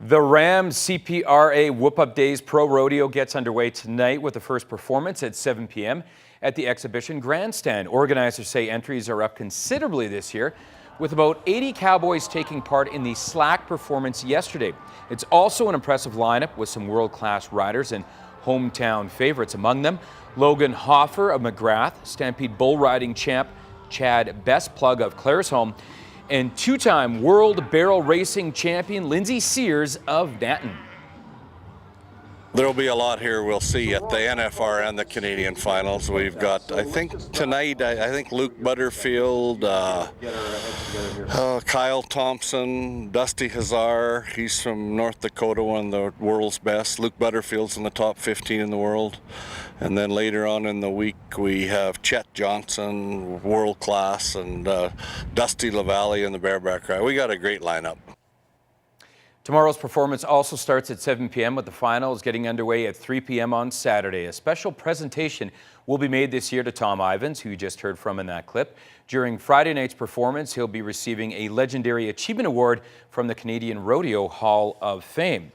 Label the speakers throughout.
Speaker 1: The Rams CPRA Whoop-Up Days Pro Rodeo gets underway tonight with the first performance at 7 p.m. at the exhibition grandstand. Organizers say entries are up considerably this year, with about 80 cowboys taking part in the slack performance yesterday. It's also an impressive lineup with some world-class riders and hometown favorites. Among them, Logan Hoffer of McGrath, Stampede bull riding champ Chad Bestplug of Claresholm, and two-time world barrel racing champion Lindsay Sears of Danton.
Speaker 2: There'll be a lot here we'll see at the NFR and the Canadian finals. We've got, I think tonight, I think Luke Butterfield, Kyle Thompson, Dusty Hazar, he's from North Dakota, one of the world's best. Luke Butterfield's in the top 15 in the world. And then later on in the week we have Chet Johnson, world class, and Dusty LaValle in the bareback ride. We got a great lineup.
Speaker 1: Tomorrow's performance also starts at 7 p.m. with the finals getting underway at 3 p.m. on Saturday. A special presentation will be made this year to Tom Ivins, who you just heard from in that clip. During Friday night's performance, he'll be receiving a Legendary Achievement Award from the Canadian Rodeo Hall of Fame.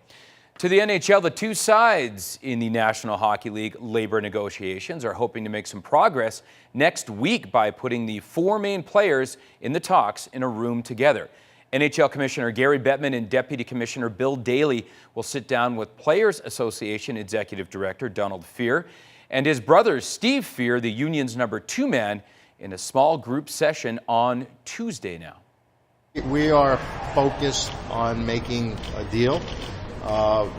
Speaker 1: To the NHL, the two sides in the National Hockey League labor negotiations are hoping to make some progress next week by putting the four main players in the talks in a room together. NHL Commissioner Gary Bettman and Deputy Commissioner Bill Daly will sit down with Players Association Executive Director Donald Fehr and his brother Steve Fehr, the union's number 2 man, in a small group session on Tuesday now.
Speaker 3: We are focused on making a deal.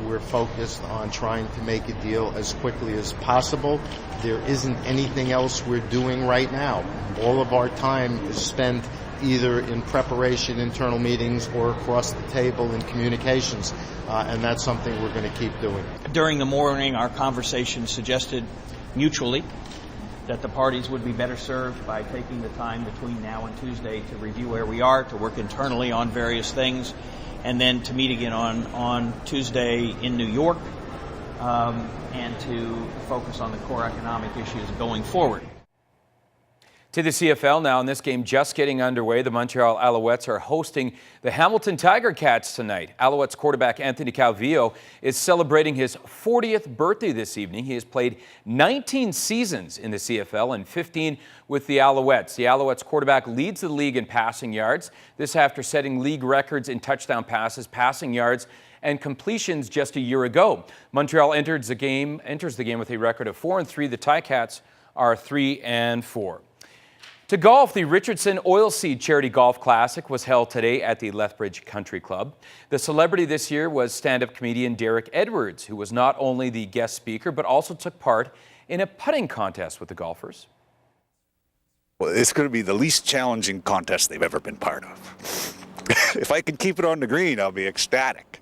Speaker 3: We're focused on trying to make a deal as quickly as possible. There isn't anything else we're doing right now. All of our time is spent either in preparation, internal meetings, or across the table in communications, and that's something we're going to keep doing.
Speaker 4: During the morning, our conversation suggested mutually that the parties would be better served by taking the time between now and Tuesday to review where we are, to work internally on various things, and then to meet again on Tuesday in New York, and to focus on the core economic issues going forward.
Speaker 1: To the CFL now, in this game just getting underway, the Montreal Alouettes are hosting the Hamilton Tiger Cats tonight. Alouettes quarterback Anthony Calvillo is celebrating his 40th birthday this evening. He has played 19 seasons in the CFL and 15 with the Alouettes. The Alouettes quarterback leads the league in passing yards, this after setting league records in touchdown passes, passing yards, and completions just a year ago. Montreal enters the game with a record of 4-3. The Ticats are 3-4. To golf, the Richardson Oilseed Charity Golf Classic was held today at the Lethbridge Country Club. The celebrity this year was stand-up comedian Derek Edwards, who was not only the guest speaker, but also took part in a putting contest with the golfers.
Speaker 5: Well, it's going to be the least challenging contest they've ever been part of. If I can keep it on the green, I'll be ecstatic.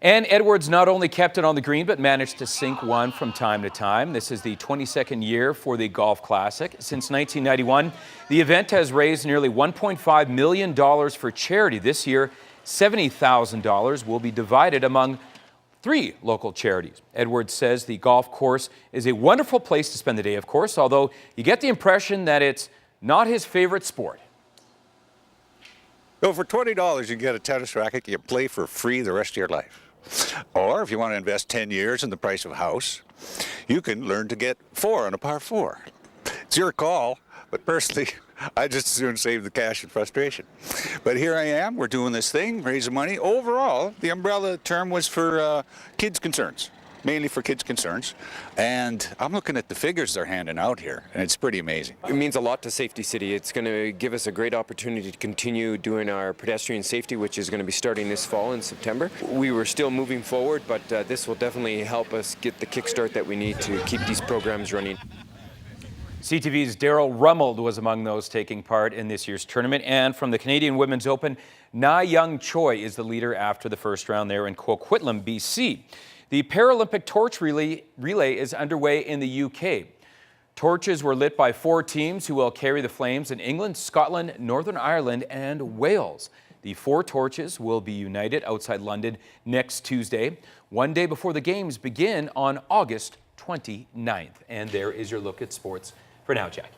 Speaker 1: And Edwards not only kept it on the green, but managed to sink one from time to time. This is the 22nd year for the Golf Classic. Since 1991, the event has raised nearly $1.5 million for charity. This year, $70,000 will be divided among 3 local charities. Edwards says the golf course is a wonderful place to spend the day, of course, although you get the impression that it's not his favorite sport.
Speaker 5: So for $20, you can get a tennis racket you can play for free the rest of your life. Or if you want to invest 10 years in the price of a house, you can learn to get 4 on a par 4. It's your call, but personally, I just as soon save the cash and frustration. But here I am, we're doing this thing, raising money. Overall, the umbrella term was for kids' concerns, mainly for kids' concerns. And I'm looking at the figures they're handing out here, and it's pretty amazing.
Speaker 6: It means a lot to Safety City. It's going to give us a great opportunity to continue doing our pedestrian safety, which is going to be starting this fall in September. We were still moving forward, but this will definitely help us get the kickstart that we need to keep these programs running.
Speaker 1: CTV's Daryl Rummold was among those taking part in this year's tournament. And from the Canadian Women's Open, Na Young Choi is the leader after the first round there in Coquitlam, BC. The Paralympic torch relay is underway in the UK. Torches were lit by 4 teams who will carry the flames in England, Scotland, Northern Ireland, and Wales. The 4 torches will be united outside London next Tuesday, one day before the games begin on August 29th. And there is your look at sports for now, Jackie.